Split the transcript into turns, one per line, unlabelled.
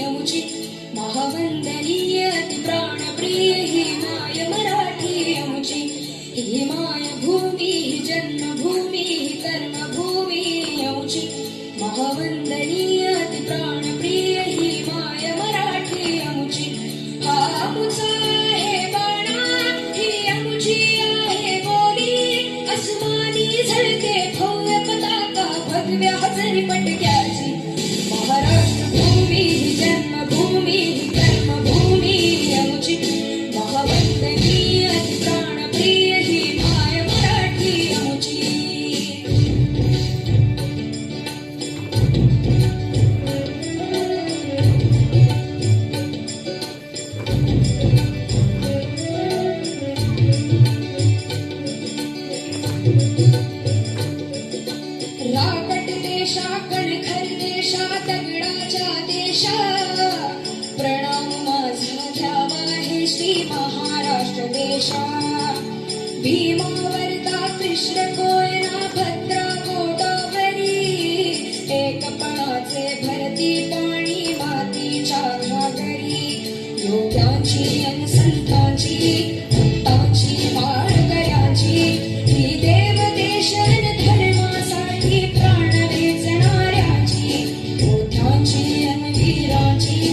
अमुची महावंदनीय अति प्राणप्रिय ही माय मराठी अमुची ही माय भूमी ही जन्मभूमी ही कर्मभूमी अमुची महावंदनीय अति प्राणप्रिय ही माय मराठी अमुची हा अमुचा आहे बाणा ही अमुची आहे बोली अस्मानी झळके भव्य पताका भगव्या हजरी पटक्याची महाराष्ट्र भूमी ही जन्मभूमी ही कर्मभूमी अमुची महावंदनीय अति प्राणप्रिय ही माय मराठी अमुची राकट देशा कणखर देशा दगडाच्या देशा प्रणाम माझा घ्यावा हे श्री महाराष्ट्र देशा भीमावरता कृष्ण कोयना भद्रा गोदावरी एकपणाचे भरती पाणी मातीच्या घागरी योग्यांची अन संतांची भक्तांची माळकऱ्यांची ही देव देशन धर्मासाठी प्राण वेचणाऱ्याची योद्ध्यांची अन वीरांची